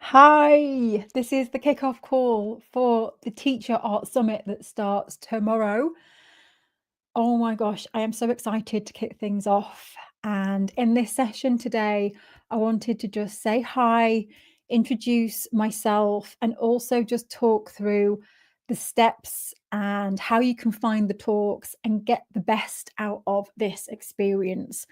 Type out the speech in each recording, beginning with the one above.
Hi, this is the kickoff call for the Teacher Art Summit that starts tomorrow. Oh my gosh, I am so excited to kick things off. And in this session today, I wanted to just say hi, introduce myself, and also just talk through the steps and how you can find the talks and get the best out of this experience.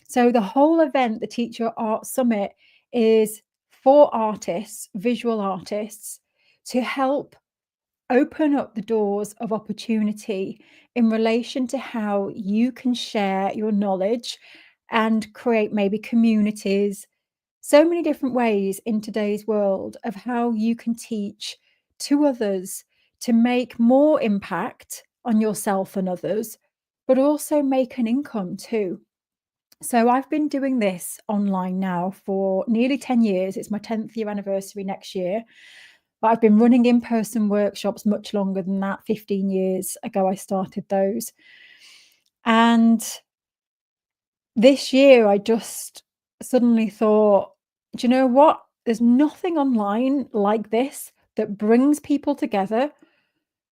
So, the whole event, the Teacher Art Summit, is for artists, visual artists, to help open up the doors of opportunity in relation to how you can share your knowledge and create maybe communities. So many different ways in today's world of how you can teach to others to make more impact on yourself and others, but also make an income too. So I've been doing this online now for nearly 10 years. It's my 10th year anniversary next year. But I've been running in-person workshops much longer than that. 15 years ago, I started those. And this year, I just suddenly thought, do you know what? There's nothing online like this that brings people together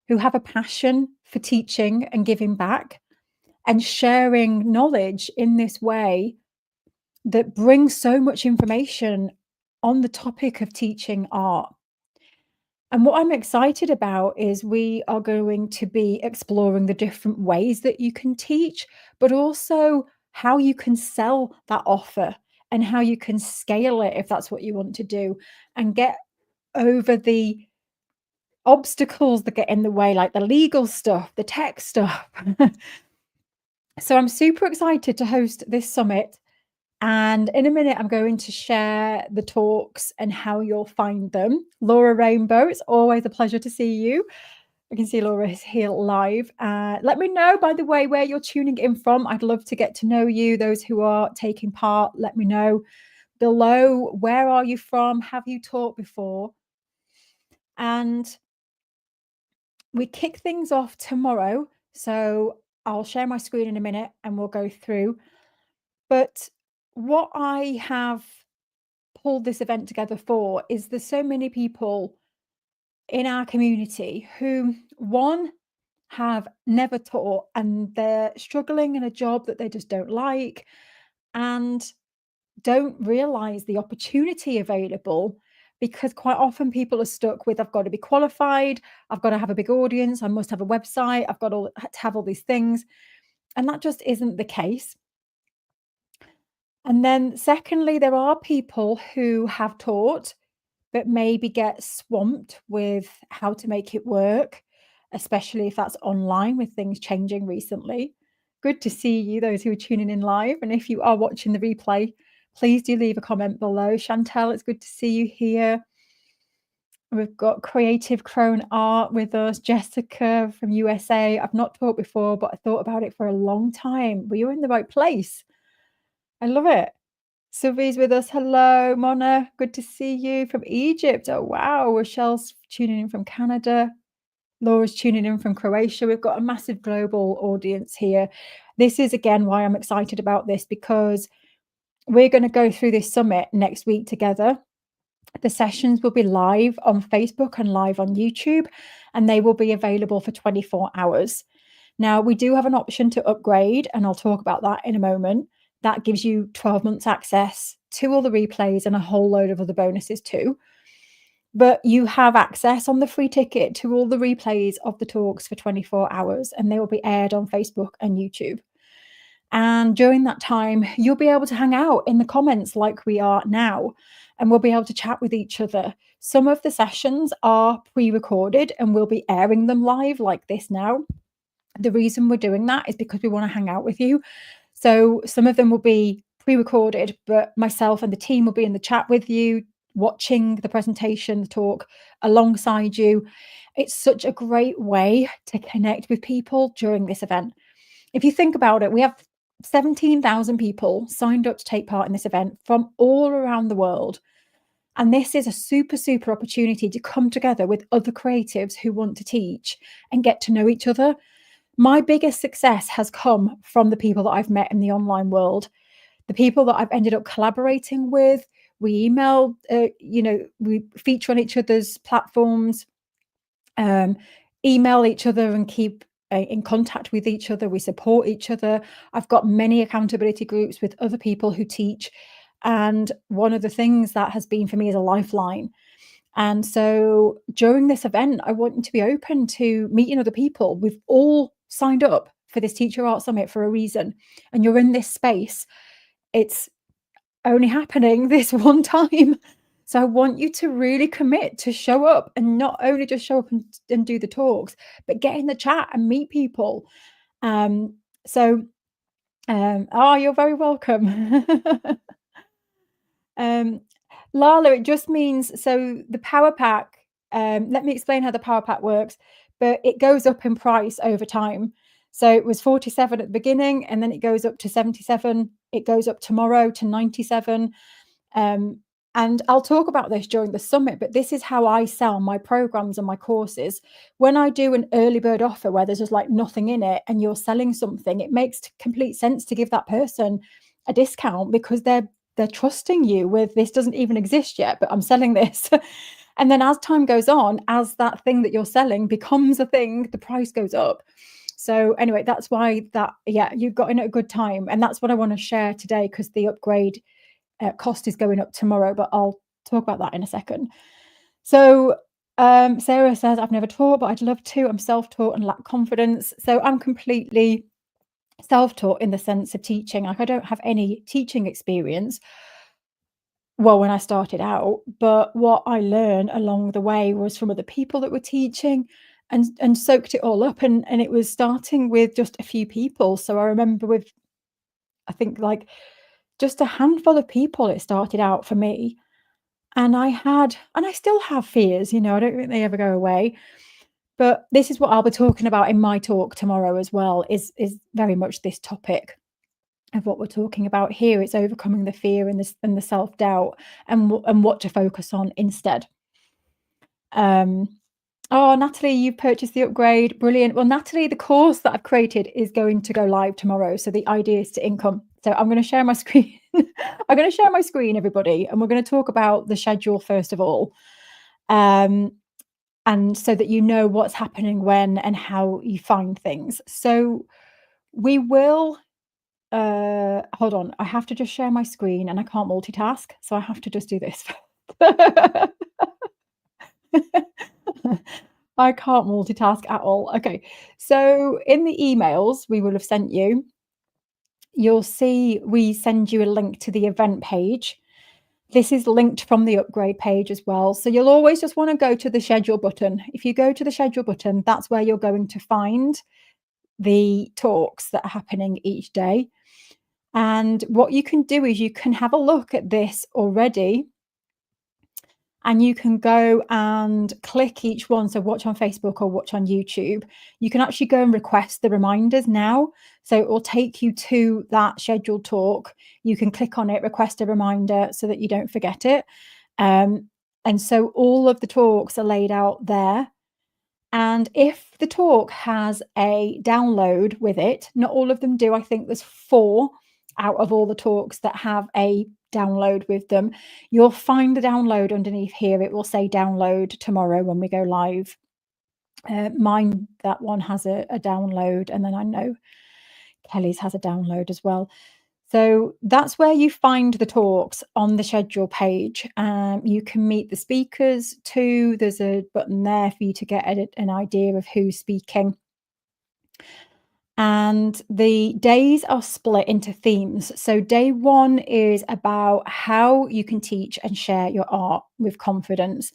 who have a passion for teaching and giving back and sharing knowledge in this way that brings so much information on the topic of teaching art. And what I'm excited about is we are going to be exploring the different ways that you can teach, but also how you can sell that offer and how you can scale it if that's what you want to do and get over the obstacles that get in the way, like the legal stuff, the tech stuff. So I'm super excited to host this summit. And in a minute, I'm going to share the talks and how you'll find them. Laura Rainbow, it's always a pleasure to see you. I can see Laura is here live. Let me know, by the way, where you're tuning in from. I'd love to get to know you. Those who are taking part, let me know below. Where are you from? Have you taught before? And we kick things off tomorrow. So I'll share my screen in a minute and we'll go through. But what I have pulled this event together for is there's so many people in our community who, one, have never taught and they're struggling in a job that they just don't like and don't realize the opportunity available because quite often people are stuck with I've got to be qualified, I've got to have a big audience, I must have a website, I've got to have all these things, and that just isn't the case. And then secondly, there are people who have taught but maybe get swamped with how to make it work, especially if that's online with things changing recently. Good to see you, those who are tuning in live. And if you are watching the replay, please do leave a comment below. Chantel, it's good to see you here. We've got Creative Crone Art with us. Jessica from USA. I've not taught before, but I thought about it for a long time. Well, you're in the right place. I love it. Sylvie's with us. Hello, Mona. Good to see you from Egypt. Oh, wow. Rochelle's tuning in from Canada. Laura's tuning in from Croatia. We've got a massive global audience here. This is, again, why I'm excited about this because we're going to go through this summit next week together. The sessions will be live on Facebook and live on YouTube, and they will be available for 24 hours. Now, we do have an option to upgrade, and I'll talk about that in a moment. That gives you 12 months access to all the replays and a whole load of other bonuses too. But you have access on the free ticket to all the replays of the talks for 24 hours, and they will be aired on Facebook and YouTube. And during that time, you'll be able to hang out in the comments like we are now, and we'll be able to chat with each other. Some of the sessions are pre-recorded and we'll be airing them live like this now. The reason we're doing that is because we want to hang out with you. So some of them will be pre-recorded, but myself and the team will be in the chat with you, watching the presentation, the talk alongside you. It's such a great way to connect with people during this event. If you think about it, we have 17,000 people signed up to take part in this event from all around the world. And this is a super, super opportunity to come together with other creatives who want to teach and get to know each other. My biggest success has come from the people that I've met in the online world. The people that I've ended up collaborating with, we email, we feature on each other's platforms, um, email each other and keep in contact with each other. We support each other. I've got many accountability groups with other people who teach. And one of the things that has been for me is a lifeline. And so during this event, I want you to be open to meeting other people. We've all signed up for this Teacher Art Summit for a reason. And you're in this space. It's only happening this one time. So I want you to really commit to show up, and not only just show up and do the talks, but get in the chat and meet people. Um, so, oh, you're very welcome. Um, Lala, it just means, so the power pack, let me explain how the power pack works, but it goes up in price over time. So it was 47 at the beginning, and then it goes up to 77. It goes up tomorrow to 97. Um, and I'll talk about this during the summit, but this is how I sell my programs and my courses. When I do an early bird offer where there's just like nothing in it and you're selling something, it makes complete sense to give that person a discount, because they're trusting you with, this doesn't even exist yet, but I'm selling this. And then as time goes on, as that thing that you're selling becomes a thing, the price goes up. So anyway, that's why you've got in at a good time. And that's what I want to share today, because the upgrade cost is going up tomorrow, but I'll talk about that in a second. So Sarah says, I've never taught, but I'd love to. I'm self-taught and lack confidence. So I'm completely self-taught in the sense of teaching. Like, I don't have any teaching experience, well, when I started out, but what I learned along the way was from other people that were teaching, and soaked it all up, and it was starting with just a few people. So I remember with, I think, like just a handful of people, it started out for me. And I still have fears, I don't think they ever go away. But this is what I'll be talking about in my talk tomorrow as well, is very much this topic of what we're talking about here. It's overcoming the fear and the self-doubt, and what to focus on instead. Oh, Natalie, you've purchased the upgrade. Brilliant. Well, Natalie, the course that I've created is going to go live tomorrow. So the Ideas to Income. So I'm going to share my screen. I'm going to share my screen, everybody, and we're going to talk about the schedule first of all. And so that you know what's happening when and how you find things. So we will, hold on, I have to just share my screen, and I can't multitask. So I have to just do this. I can't multitask at all. Okay. So in the emails we will have sent you, you'll see we send you a link to the event page. This is linked from the upgrade page as well. So you'll always just want to go to the schedule button. If you go to the schedule button, that's where you're going to find the talks that are happening each day. And what you can do is you can have a look at this already, and you can go and click each one. So watch on Facebook or watch on YouTube. You can actually go and request the reminders now. So it will take you to that scheduled talk. You can click on it, request a reminder so that you don't forget it. And so all of the talks are laid out there. And if the talk has a download with it, not all of them do. I think there's 4 out of all the talks that have a download with them. You'll find the download underneath here. It will say download tomorrow when we go live. Mine, that one has a download, and then I know Kelly's has a download as well. So that's where you find the talks on the schedule page. You can meet the speakers too. There's a button there for you to get an idea of who's speaking. And the days are split into themes. So day 1 is about how you can teach and share your art with confidence,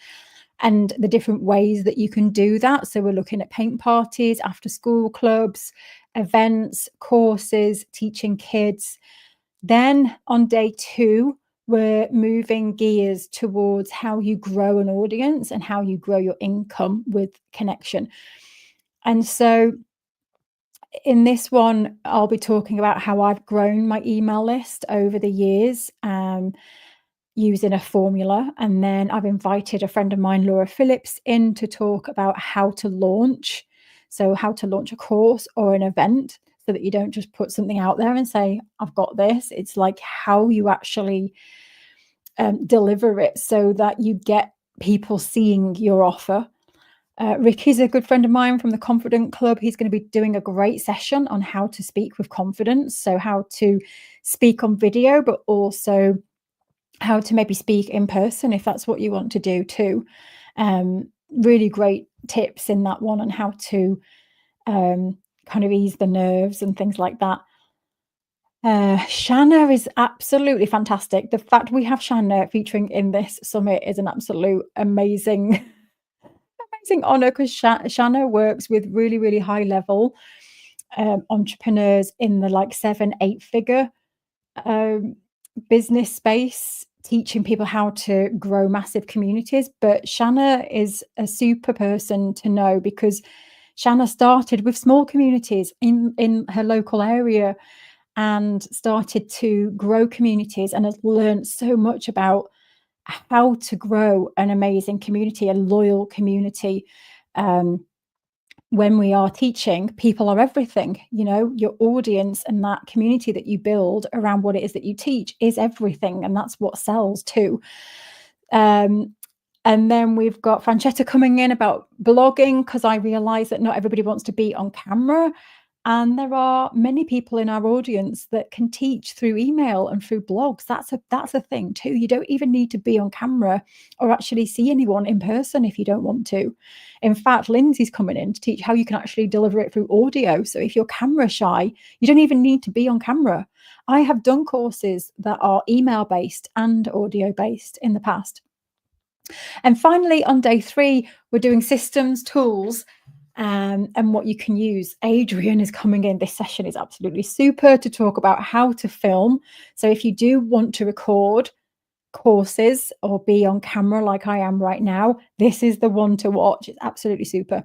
and the different ways that you can do that. So we're looking at paint parties, after school clubs, events, courses, teaching kids. Then on day 2, we're moving gears towards how you grow an audience and how you grow your income with connection. And so in this one, I'll be talking about how I've grown my email list over the years, using a formula. And then I've invited a friend of mine, Laura Phillips, in to talk about how to launch. So how to launch a course or an event. so that you don't just put something out there and say, I've got this. It's like how you actually deliver it so that you get people seeing your offer. Ricky's a good friend of mine from the Confident Club. He's going to be doing a great session on how to speak with confidence. So, how to speak on video, but also how to maybe speak in person if that's what you want to do too. Really great tips in that one on how to kind of ease the nerves and things like that. Shanna is absolutely fantastic. The fact we have Shanna featuring in this summit is an absolute amazing, amazing honor because Shanna works with really, really high level entrepreneurs in the like 7, 8 figure um, business space, teaching people how to grow massive communities. But Shanna is a super person to know because Shanna started with small communities in her local area and started to grow communities and has learned so much about how to grow an amazing community, a loyal community. Um, when we are teaching, people are everything. You know, your audience and that community that you build around what it is that you teach is everything, and that's what sells too. Um, and then we've got Francesca coming in about blogging because I realize that not everybody wants to be on camera. And there are many people in our audience that can teach through email and through blogs. That's a thing too. You don't even need to be on camera or actually see anyone in person if you don't want to. In fact, Lindsay's coming in to teach how you can actually deliver it through audio. So if you're camera shy, you don't even need to be on camera. I have done courses that are email based and audio based in the past. And finally, on day 3, we're doing systems, tools, and what you can use. Adrian is coming in. This session is absolutely super to talk about how to film. So if you do want to record courses or be on camera like I am right now, this is the one to watch. It's absolutely super.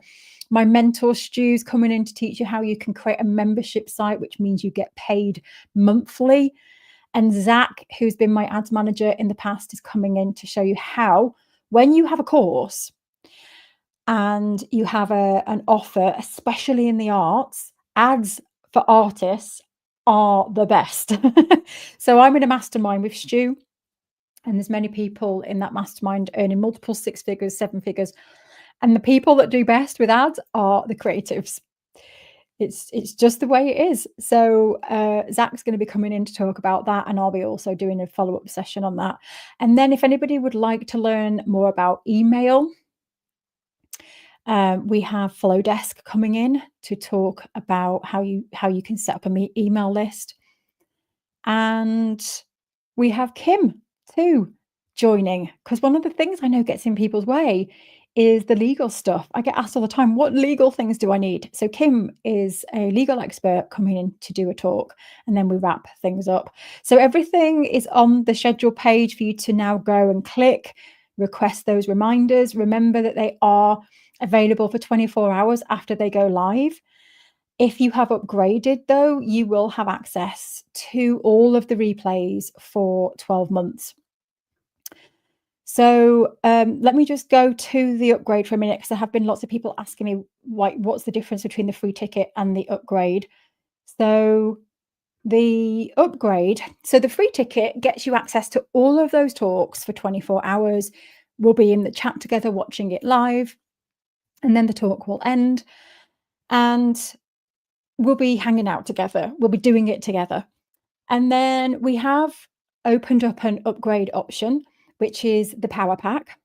My mentor Stu's coming in to teach you how you can create a membership site, which means you get paid monthly. And Zach, who's been my ads manager in the past, is coming in to show you how, when you have a course and you have an offer, especially in the arts, ads for artists are the best. So I'm in a mastermind with Stu, and there's many people in that mastermind earning multiple 6 figures, 7 figures. And the people that do best with ads are the creatives. It's just the way it is. So Zach's going to be coming in to talk about that, and I'll be also doing a follow-up session on that. And then if anybody would like to learn more about email, we have Flowdesk coming in to talk about how you can set up an email list. And we have Kim too joining, because one of the things I know gets in people's way is the legal stuff. I get asked all the time, what legal things do I need? So Kim is a legal expert coming in to do a talk, and then we wrap things up. So everything is on the schedule page for you to now go and click, request those reminders. Remember that they are available for 24 hours after they go live. If you have upgraded, though, you will have access to all of the replays for 12 months. So let me just go to the upgrade for a minute, because there have been lots of people asking me, what's the difference between the free ticket and the upgrade? So the upgrade, so the free ticket gets you access to all of those talks for 24 hours. We'll be in the chat together watching it live, and then the talk will end, and we'll be hanging out together. We'll be doing it together. And then we have opened up an upgrade option, which is the Power Pack.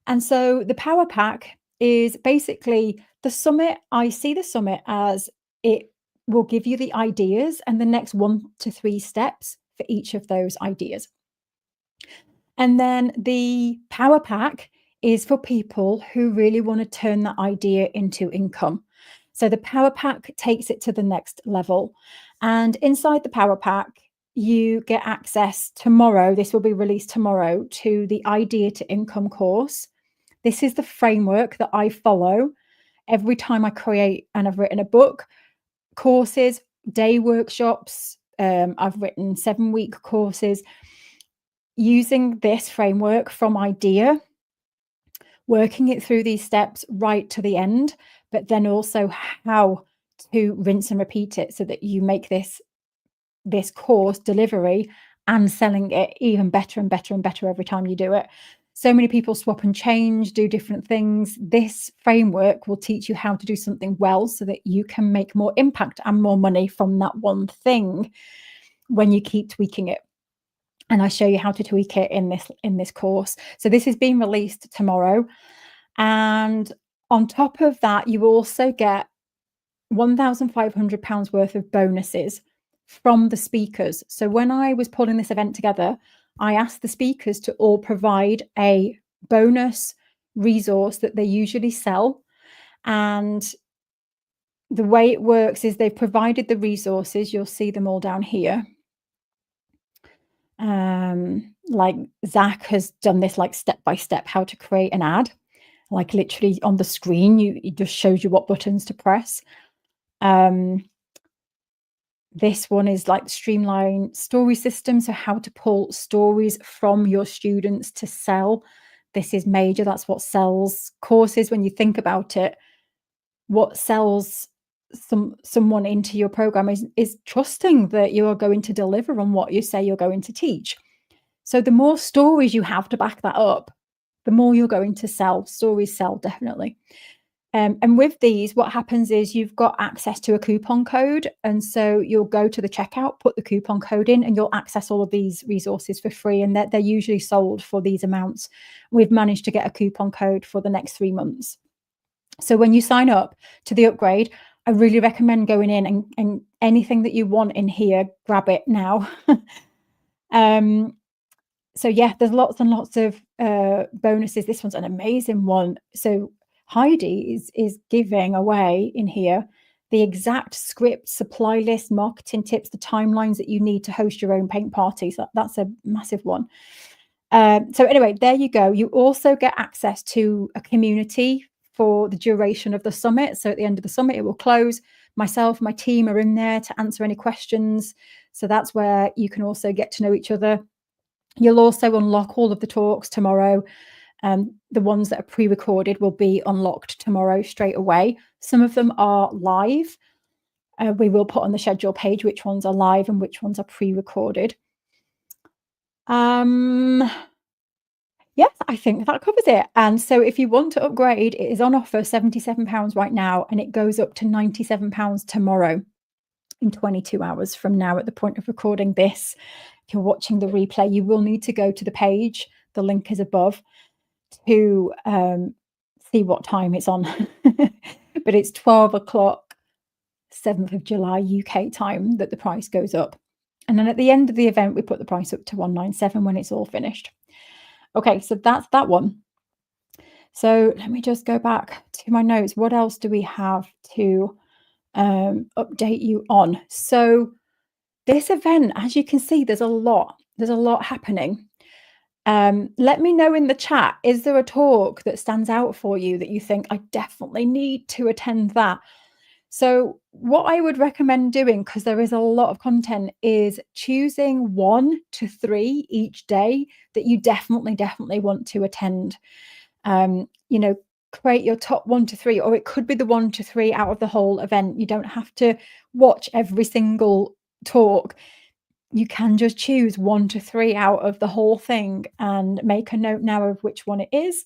And so the Power Pack is basically the summit. I see the summit as it will give you the ideas and the next 1 to 3 steps for each of those ideas. And then the Power Pack is for people who really want to turn that idea into income. So the Power Pack takes it to the next level. And inside the Power Pack, you get access tomorrow. This will be released tomorrow, to the Idea to Income course. This is the framework that I follow every time I create, and I've written a book, courses, day workshops. I've written 7-week courses using this framework from idea, working it through these steps right to the end, but then also how to rinse and repeat it so that you make this course delivery and selling it even better and better and better every time you do it. So many people swap and change, do different things. This framework will teach you how to do something well so that you can make more impact and more money from that one thing when you keep tweaking it. And I show you how to tweak it in this course. So this is being released tomorrow. And on top of that, you also get £1,500 worth of bonuses from the speakers. So when I was pulling this event together, I asked the speakers to all provide a bonus resource that they usually sell. And the way it works is they've provided the resources. You'll see them all down here. Like Zach has done this like step by step how to create an ad, like literally on the screen. It just shows you what buttons to press. This one is like streamline story system. So how to pull stories from your students to sell. This is major. That's what sells courses. When you think about it, what sells someone into your program is trusting that you are going to deliver on what you say you're going to teach. So the more stories you have to back that up, the more you're going to sell. Stories sell, definitely. And with these, what happens is you've got access to a coupon code. And so you'll go to the checkout, put the coupon code in, and you'll access all of these resources for free. And they're usually sold for these amounts. We've managed to get a coupon code for the next 3 months. So when you sign up to the upgrade, I really recommend going in and anything that you want in here, grab it now. So yeah, there's lots and lots of bonuses. This one's an amazing one. So Heidi is giving away in here the exact script, supply list, marketing tips, the timelines that you need to host your own paint parties. That's a massive one. So anyway, there you go. You also get access to a community for the duration of the summit. So at the end of the summit, it will close. Myself, my team are in there to answer any questions. So that's where you can also get to know each other. You'll also unlock all of the talks tomorrow. The ones that are pre-recorded will be unlocked tomorrow straight away. Some of them are live. We will put on the schedule page which ones are live and which ones are pre-recorded. Yes, I think that covers it. And so if you want to upgrade, it is on offer £77 right now, and it goes up to £97 tomorrow in 22 hours from now at the point of recording this. If you're watching the replay, you will need to go to the page. The link is above to see what time it's on. But it's 12 o'clock, 7th of July UK time that the price goes up. And then at the end of the event, we put the price up to 197 when it's all finished. Okay, so that's that one. So let me just go back to my notes. What else do we have to update you on? So this event, as you can see, there's a lot happening. Let me know in the chat, is there a talk that stands out for you that you think I definitely need to attend that? So what I would recommend doing, because there is a lot of content, is choosing 1 to 3 each day that you definitely want to attend. Create your top 1 to 3, or it could be the 1 to 3 out of the whole event. You don't have to watch every single talk. You can just choose 1 to 3 out of the whole thing and make a note now of which one it is.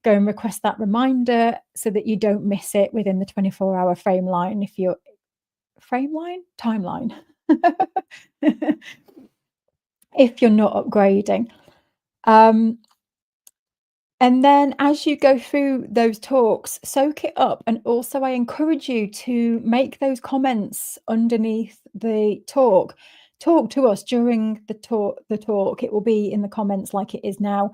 Go and request that reminder so that you don't miss it within the 24-hour timeline. If you're not upgrading. And then as you go through those talks, soak it up. And also I encourage you to make those comments underneath the talk. Talk to us during the talk. It will be in the comments like it is now.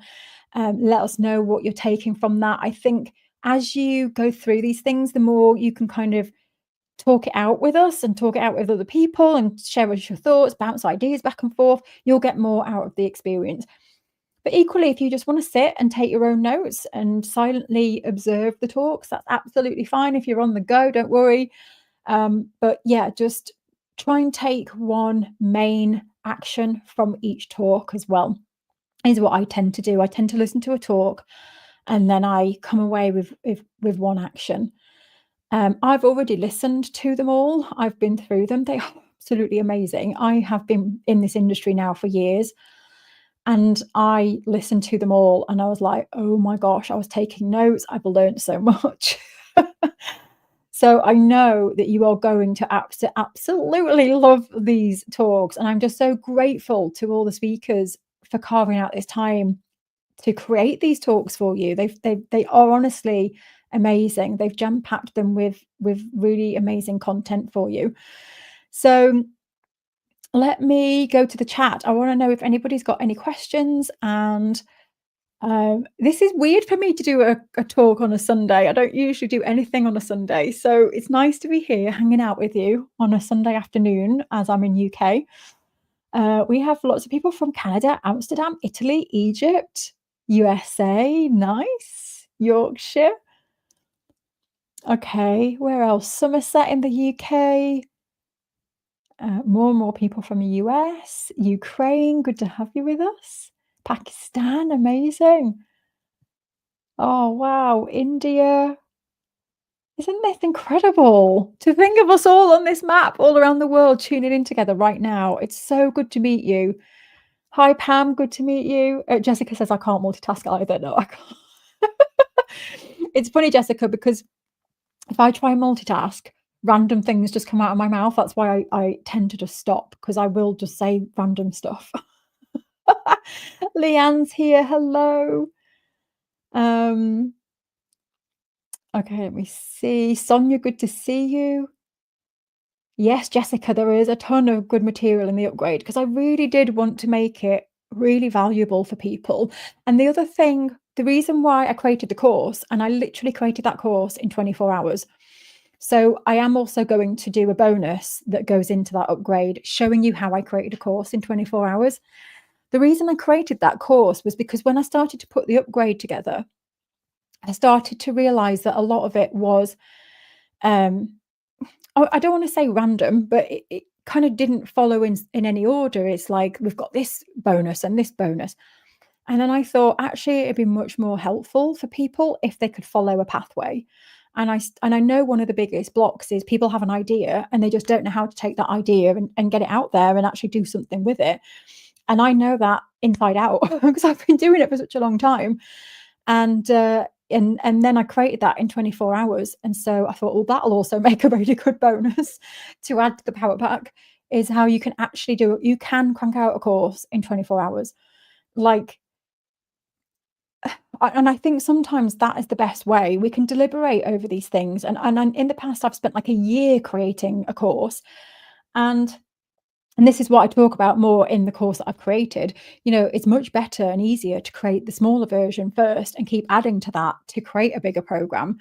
Let us know what you're taking from that. I think as you go through these things, the more you can kind of talk it out with us and talk it out with other people and share us your thoughts, bounce ideas back and forth, you'll get more out of the experience. But equally, if you just want to sit and take your own notes and silently observe the talks, that's absolutely fine. If you're on the go, don't worry. But yeah, just try and take one main action from each talk as well, is what I tend to do. I tend to listen to a talk and then I come away with one action. I've already listened to them all. I've been through them. They are absolutely amazing. I have been in this industry now for years, and I listened to them all, and I was like, "Oh my gosh," I was taking notes. I've learned so much. So I know that you are going to absolutely love these talks, and I'm just so grateful to all the speakers for carving out this time to create these talks for you. They are honestly amazing. They've jam-packed them with really amazing content for you. So let me go to the chat. I want to know if anybody's got any questions. And this is weird for me to do a talk on a Sunday. I don't usually do anything on a Sunday. So it's nice to be here hanging out with you on a Sunday afternoon as I'm in UK. We have lots of people from Canada, Amsterdam, Italy, Egypt, USA, nice, Yorkshire. Okay, where else? Somerset in the UK. More and more people from the US, Ukraine, good to have you with us. Pakistan, amazing. Oh, wow, India. Isn't this incredible? To think of us all on this map, all around the world, tuning in together right now. It's so good to meet you. Hi, Pam. Good to meet you. Jessica says I can't multitask either. No, I can't. It's funny, Jessica, because if I try and multitask, random things just come out of my mouth. That's why I tend to just stop because I will just say random stuff. Leanne's here. Hello. Um, okay, let me see. Sonia, good to see you. Yes, Jessica, there is a ton of good material in the upgrade because I really did want to make it really valuable for people. And the other thing, the reason why I created the course, and I literally created that course in 24 hours. So I am also going to do a bonus that goes into that upgrade, showing you how I created a course in 24 hours. The reason I created that course was because when I started to put the upgrade together, I started to realize that a lot of it was um, I don't want to say random, but it kind of didn't follow in any order. It's like we've got this bonus and this bonus. And then I thought actually it'd be much more helpful for people if they could follow a pathway. And I know one of the biggest blocks is people have an idea and they just don't know how to take that idea and get it out there and actually do something with it. And I know that inside out because I've been doing it for such a long time. And and then I created that in 24 hours. And so I thought, well, that'll also make a really good bonus to add to the power pack is how you can actually do it. You can crank out a course in 24 hours. Like, and I think sometimes that is the best way. We can deliberate over these things. And in the past, I've spent like a year creating a course. And this is what I talk about more in the course that I've created. You know, it's much better and easier to create the smaller version first and keep adding to that to create a bigger program.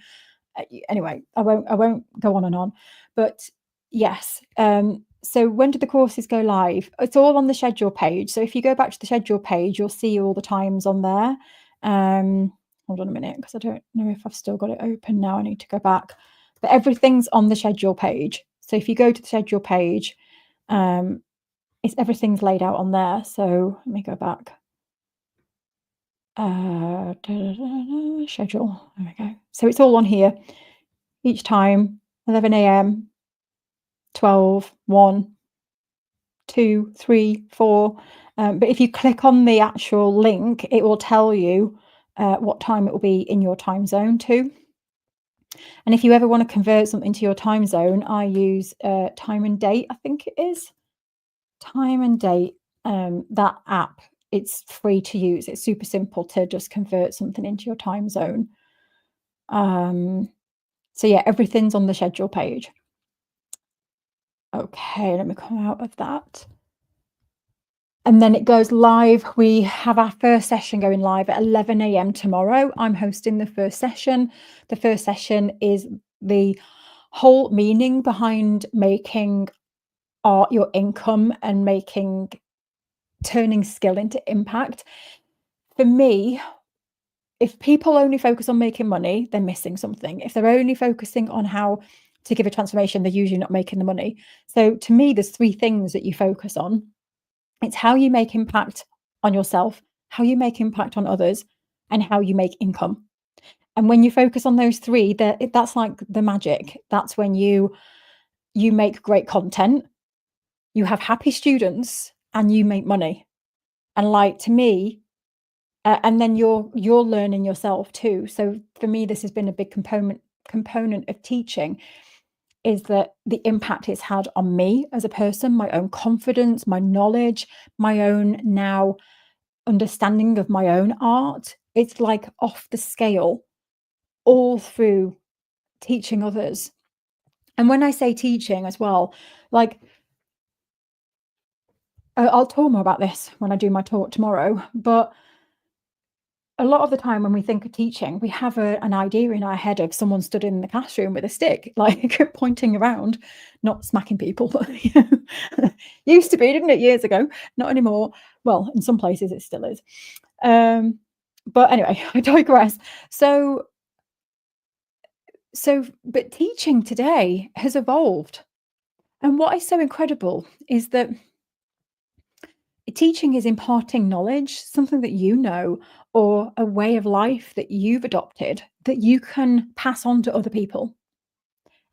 Anyway, I won't go on and on. But yes, so when did the courses go live? It's all on the schedule page. So if you go back to the schedule page, you'll see all the times on there. Hold on a minute, because I don't know if I've still got it open now. I need to go back. But everything's on the schedule page. So if you go to the schedule page, everything's laid out on there. So let me go back. Schedule. There we go. So it's all on here. Each time, 11 a.m., 12, 1, 2, 3, 4. But if you click on the actual link, it will tell you what time it will be in your time zone too. And if you ever want to convert something to your time zone, I use Time and Date, I think it is. Time and Date, that app, it's free to use. It's super simple to just convert something into your time zone. So yeah, everything's on the schedule page. Okay, let me come out of that. And then it goes live. We have our first session going live at 11 a.m. tomorrow. I'm hosting the first session. The first session is the whole meaning behind making art your income and turning skill into impact. For me, if people only focus on making money, they're missing something. If they're only focusing on how to give a transformation, they're usually not making the money. So to me, there's three things that you focus on. It's how you make impact on yourself, how you make impact on others, and how you make income. And when you focus on those 3, that's like the magic. That's when you make great content, you have happy students, and you make money. And, like, to me, and then you're learning yourself too. So for me, this has been a big component of teaching, is that the impact it's had on me as a person, my own confidence, my knowledge, my own now understanding of my own art. It's like off the scale all through teaching others. And when I say teaching as well, like, I'll talk more about this when I do my talk tomorrow, but a lot of the time when we think of teaching, we have an idea in our head of someone stood in the classroom with a stick, like pointing around, not smacking people, but used to be, didn't it, years ago? Not anymore. Well, in some places it still is. But anyway, I digress. But teaching today has evolved. And what is so incredible is that teaching is imparting knowledge, something that you know, or a way of life that you've adopted that you can pass on to other people.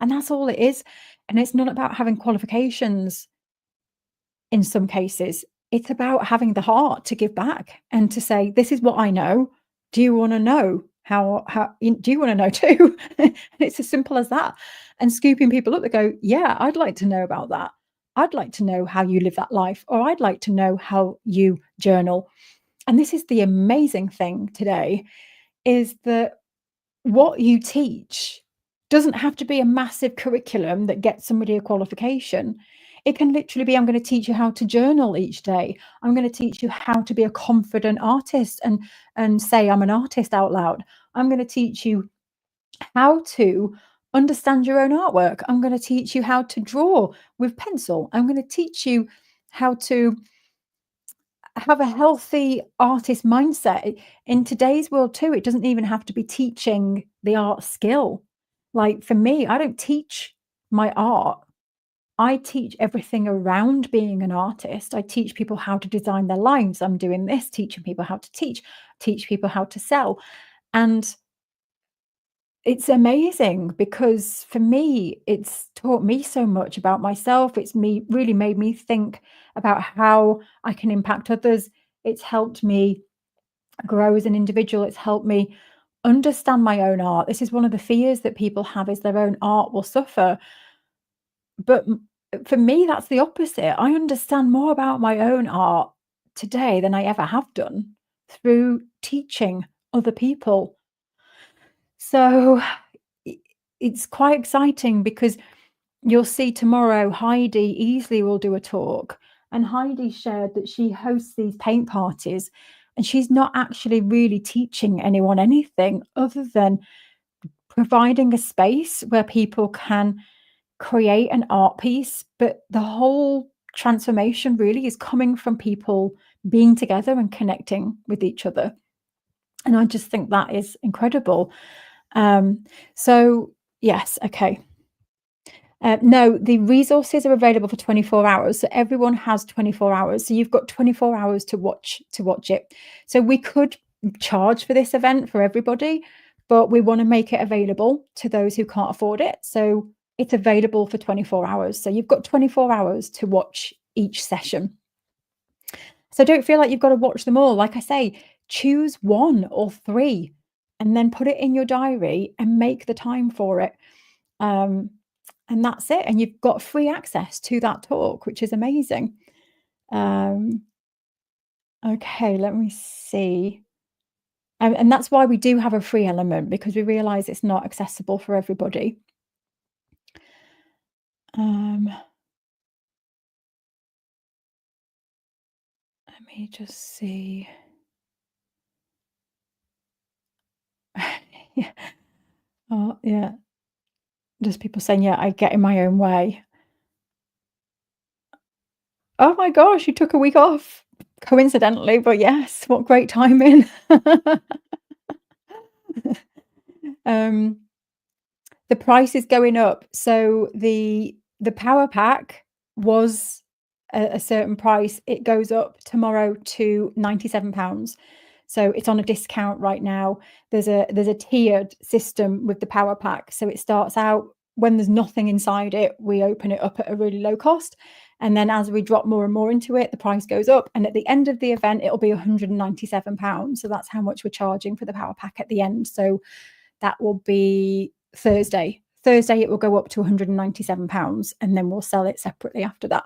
And that's all it is. And it's not about having qualifications in some cases. It's about having the heart to give back and to say, this is what I know. Do you want to know do you want to know too? It's as simple as that. And scooping people up that go, yeah, I'd like to know about that. I'd like to know how you live that life, or I'd like to know how you journal. And this is the amazing thing today, is that what you teach doesn't have to be a massive curriculum that gets somebody a qualification. It can literally be, I'm going to teach you how to journal each day. I'm going to teach you how to be a confident artist and say I'm an artist out loud. I'm going to teach you how to understand your own artwork. I'm going to teach you how to draw with pencil. I'm going to teach you how to have a healthy artist mindset. In today's world too, it doesn't even have to be teaching the art skill. Like for me, I don't teach my art. I teach everything around being an artist. I teach people how to design their lives. I'm doing this, teaching people how to teach people how to sell. And it's amazing because for me, it's taught me so much about myself. It's really made me think about how I can impact others. It's helped me grow as an individual. It's helped me understand my own art. This is one of the fears that people have, is their own art will suffer. But for me, that's the opposite. I understand more about my own art today than I ever have done through teaching other people. So i- it's quite exciting because you'll see tomorrow Heidi Easley will do a talk. And Heidi shared that she hosts these paint parties and she's not actually really teaching anyone anything other than providing a space where people can create an art piece. But the whole transformation really is coming from people being together and connecting with each other. And I just think that is incredible. So yes, okay. No, the resources are available for 24 hours. So everyone has 24 hours. So you've got 24 hours to watch it. So we could charge for this event for everybody, but we want to make it available to those who can't afford it. So it's available for 24 hours. So you've got 24 hours to watch each session. So don't feel like you've got to watch them all. Like I say, choose 1 or 3 and then put it in your diary and make the time for it. Um, and that's it. And you've got free access to that talk, which is amazing. Um, okay, let me see. And that's why we do have a free element, because we realize it's not accessible for everybody. Let me just see. Yeah. Oh, yeah. Just people saying, yeah, I get in my own way. Oh my gosh, you took a week off. Coincidentally, but yes, what great timing. Um, the price is going up. So the power pack was a certain price. It goes up tomorrow to £97. So it's on a discount right now. There's a tiered system with the power pack. So it starts out when there's nothing inside it, we open it up at a really low cost. And then as we drop more and more into it, the price goes up. And at the end of the event, it'll be £197. So that's how much we're charging for the power pack at the end. So that will be Thursday. Thursday, it will go up to £197, and then we'll sell it separately after that.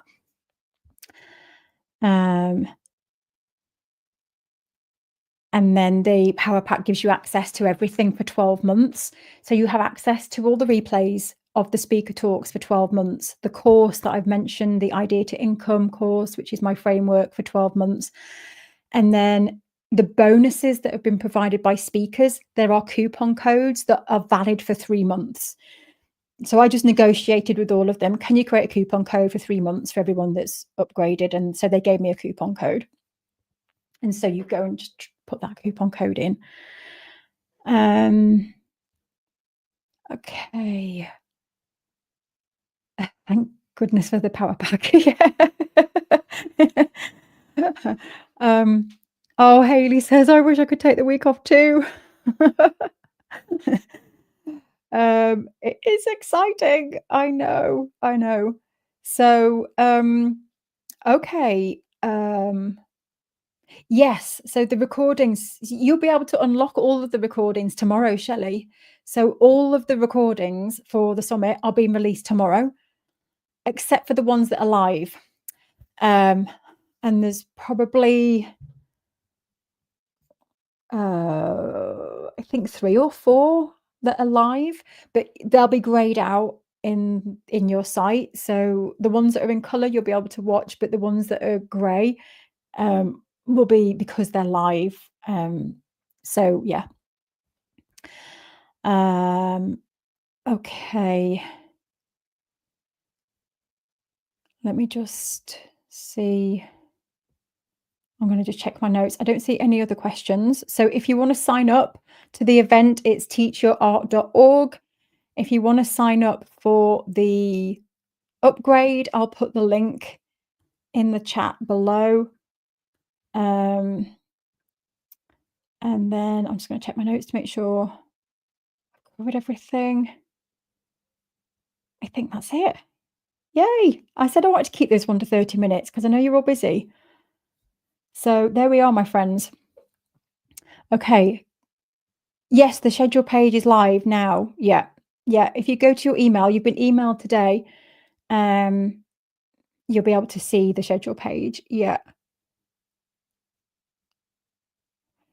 And then the power pack gives you access to everything for 12 months. So you have access to all the replays of the speaker talks for 12 months. The course that I've mentioned, the Idea to Income course, which is my framework for 12 months. And then the bonuses that have been provided by speakers, there are coupon codes that are valid for 3 months. So I just negotiated with all of them. Can you create a coupon code for 3 months for everyone that's upgraded? And so they gave me a coupon code. And so you go and just put that coupon code in. Okay. Thank goodness for the power pack. Oh, Haley says, I wish I could take the week off too. It is exciting. I know. So, okay. Yes, so the recordings, you'll be able to unlock all of the recordings tomorrow, Shelley. So all of the recordings for the summit are being released tomorrow, except for the ones that are live. And there's probably, I think 3 or 4 that are live, but they'll be grayed out in your site. So the ones that are in color, you'll be able to watch, but the ones that are gray, will be because they're live. So yeah. Okay. Let me just see. I'm going to just check my notes. I don't see any other questions. So if you want to sign up to the event, it's teachyourart.org. If you want to sign up for the upgrade, I'll put the link in the chat below. And then I'm just going to check my notes to make sure I've covered everything. I think that's it. Yay! I said I wanted to keep this one to 30 minutes because I know you're all busy. So there we are, my friends. Okay. Yes, the schedule page is live now. Yeah. If you go to your email, you've been emailed today. You'll be able to see the schedule page. Yeah.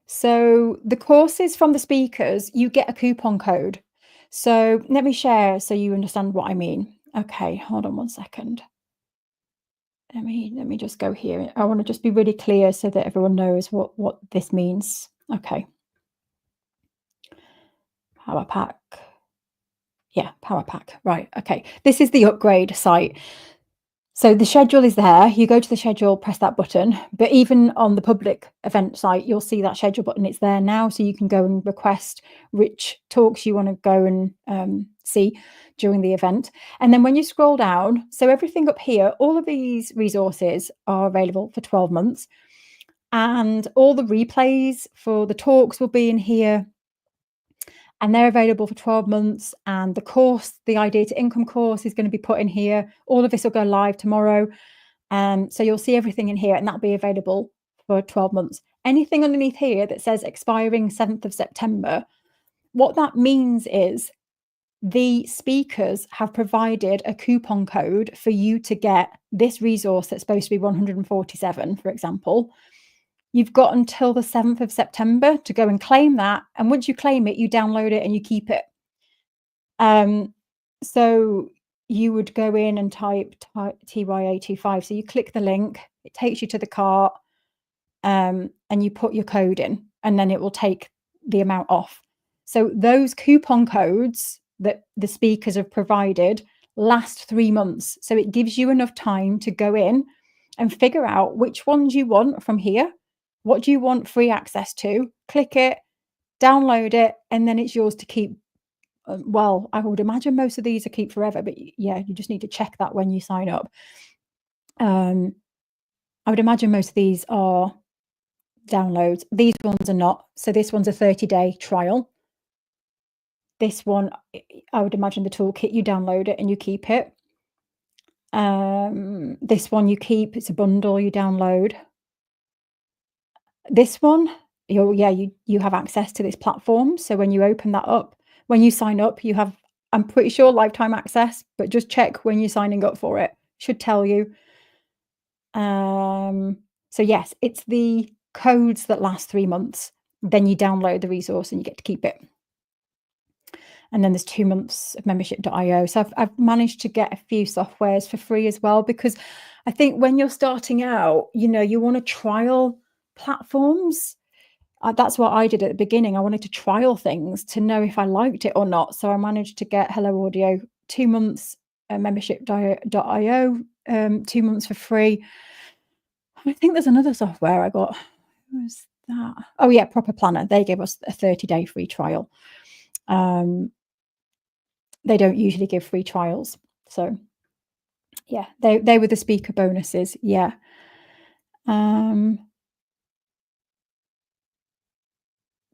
So the courses from the speakers, you get a coupon code. So let me share so you understand what I mean. Okay, hold on one second. Let me just go here. I want to just be really clear so that everyone knows what this means. Okay. Power pack. Yeah, power pack. Right. Okay. This is the upgrade site. So the schedule is there. You go to the schedule, press that button. But even on the public event site, you'll see that schedule button. It's there now. So you can go and request which talks you want to go and see during the event. And then when you scroll down, so everything up here, all of these resources are available for 12 months. And all the replays for the talks will be in here. And they're available for 12 months. And the course, the Idea to Income course, is going to be put in here. All of this will go live tomorrow. So you'll see everything in here, and that'll be available for 12 months. Anything underneath here that says expiring 7th of September, what that means is the speakers have provided a coupon code for you to get this resource that's supposed to be 147, for example. You've got until the 7th of September to go and claim that. And once you claim it, you download it and you keep it. So you would go in and type TYA25. So you click the link, it takes you to the cart, and you put your code in, and then it will take the amount off. So those coupon codes that the speakers have provided last 3 months. So it gives you enough time to go in and figure out which ones you want from here. What do you want free access to? Click it, download it, and then it's yours to keep. Well, I would imagine most of these are keep forever, but yeah, you just need to check that when you sign up. I would imagine most of these are downloads. These ones are not. So this one's a 30-day trial. This one, I would imagine the toolkit, you download it and you keep it. This one you keep, it's a bundle you download. This one, you have access to this platform. So when you open that up, when you sign up, you have, I'm pretty sure, lifetime access, but just check when you're signing up for it. Should tell you. So yes, it's the codes that last 3 months. Then you download the resource and you get to keep it. And then there's 2 months of membership.io. So I've managed to get a few softwares for free as well, because I think when you're starting out, you want to trial platforms. That's what I did at the beginning. I wanted to trial things to know if I liked it or not. So I managed to get Hello Audio 2 months, membership.io, 2 months for free. I think there's another software I got. Who was that? Oh yeah, Proper Planner. They gave us a 30-day free trial. They don't usually give free trials. So yeah, they were the speaker bonuses. Yeah.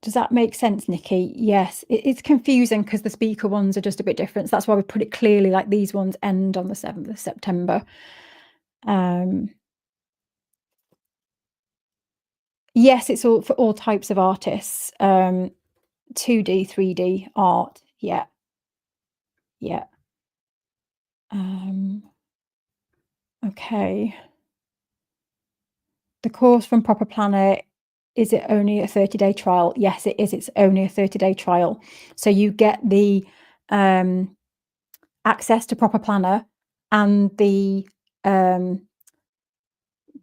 Does that make sense, Nikki? Yes, it's confusing because the speaker ones are just a bit different. So that's why we put it clearly, like these ones end on the 7th of September. Yes, it's all for all types of artists. 2D, 3D art. Yeah. Yeah. Okay. The course from Proper Planner, is it only a 30-day trial? Yes, it is. It's only a 30-day trial. So you get the access to Proper Planner and the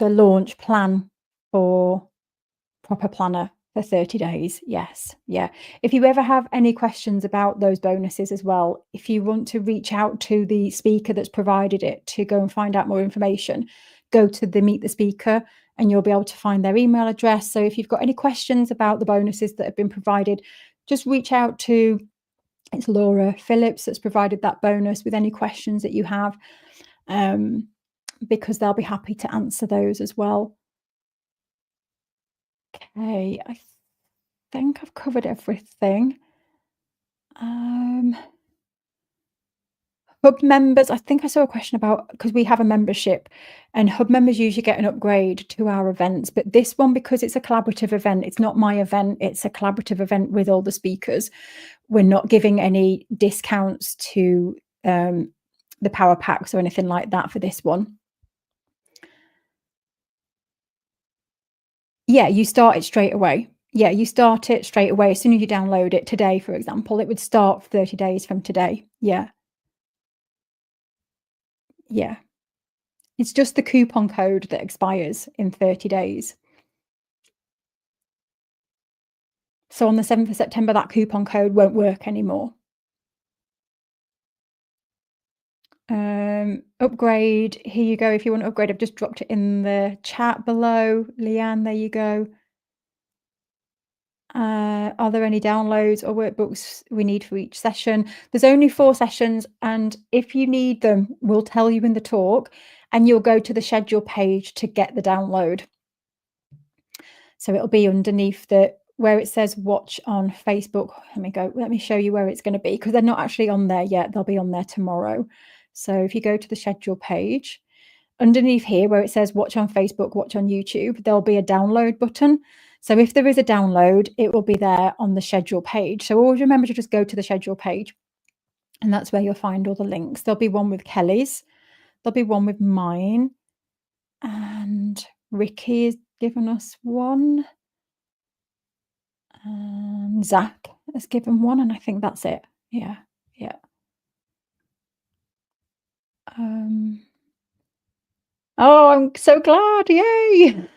launch plan for Proper Planner for 30 days. Yes. Yeah. If you ever have any questions about those bonuses as well, if you want to reach out to the speaker that's provided it to go and find out more information, go to the Meet the Speaker and you'll be able to find their email address. So if you've got any questions about the bonuses that have been provided, just reach out to, it's Laura Phillips that's provided that bonus, with any questions that you have, because they'll be happy to answer those as well. Okay, I think I've covered everything. Hub members, I think I saw a question about, because we have a membership and Hub members usually get an upgrade to our events, but this one, because it's a collaborative event, it's not my event, it's a collaborative event with all the speakers. We're not giving any discounts to the power packs or anything like that for this one. Yeah, you start it straight away. Yeah, you start it straight away. As soon as you download it today, for example, it would start 30 days from today. Yeah. Yeah. It's just the coupon code that expires in 30 days. So on the 7th of September, that coupon code won't work anymore. Upgrade, here you go. If you want to upgrade, I've just dropped it in the chat below. Leanne, there you go. Are there any downloads or workbooks we need for each session? There's only 4 sessions, and if you need them, we'll tell you in the talk, and you'll go to the schedule page to get the download. So it'll be underneath where it says watch on Facebook. Let me show you where it's going to be, because they're not actually on there yet. They'll be on there tomorrow. So if you go to the schedule page, underneath here where it says watch on Facebook, watch on YouTube, there'll be a download button. So if there is a download, it will be there on the schedule page. So always remember to just go to the schedule page, and that's where you'll find all the links. There'll be one with Kelly's, there'll be one with mine, and Ricky has given us one, and Zach has given one, and I think that's it. Yeah. Oh, I'm so glad. Yay.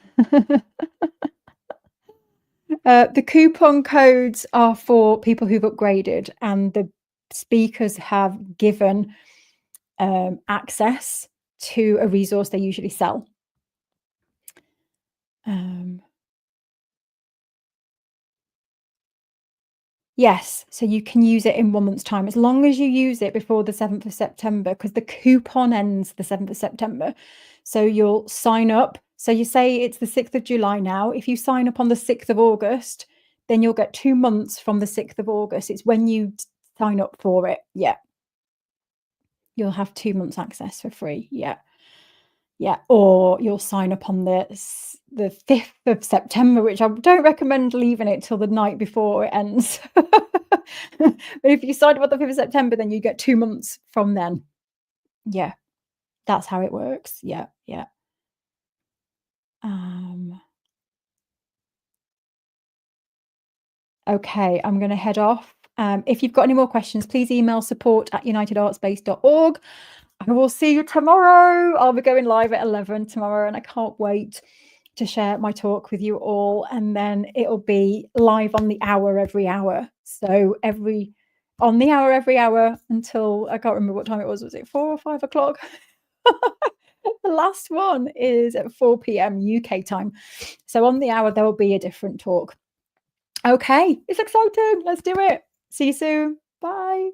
The coupon codes are for people who've upgraded, and the speakers have given access to a resource they usually sell. Yes, so you can use it in 1 month's time, as long as you use it before the 7th of September, because the coupon ends the 7th of September. So you'll sign up. So you say it's the 6th of July now. If you sign up on the 6th of August, then you'll get 2 months from the 6th of August. It's when you sign up for it. Yeah. You'll have 2 months access for free. Yeah. Yeah. Or you'll sign up on the 5th of September, which I don't recommend leaving it till the night before it ends. But if you sign up on the 5th of September, then you get 2 months from then. Yeah. That's how it works. Yeah. Yeah. Um Okay, I'm gonna head off. If you've got any more questions, please email support@unitedartspace.org. I will see you tomorrow. I'll be going live at 11 tomorrow, and I can't wait to share my talk with you all. And then it'll be live on the hour every hour. So on the hour every hour until I can't remember what time it was. Was it 4 or 5 o'clock? The last one is at 4 p.m. UK time. So on the hour, there will be a different talk. Okay, it's exciting. Let's do it. See you soon. Bye.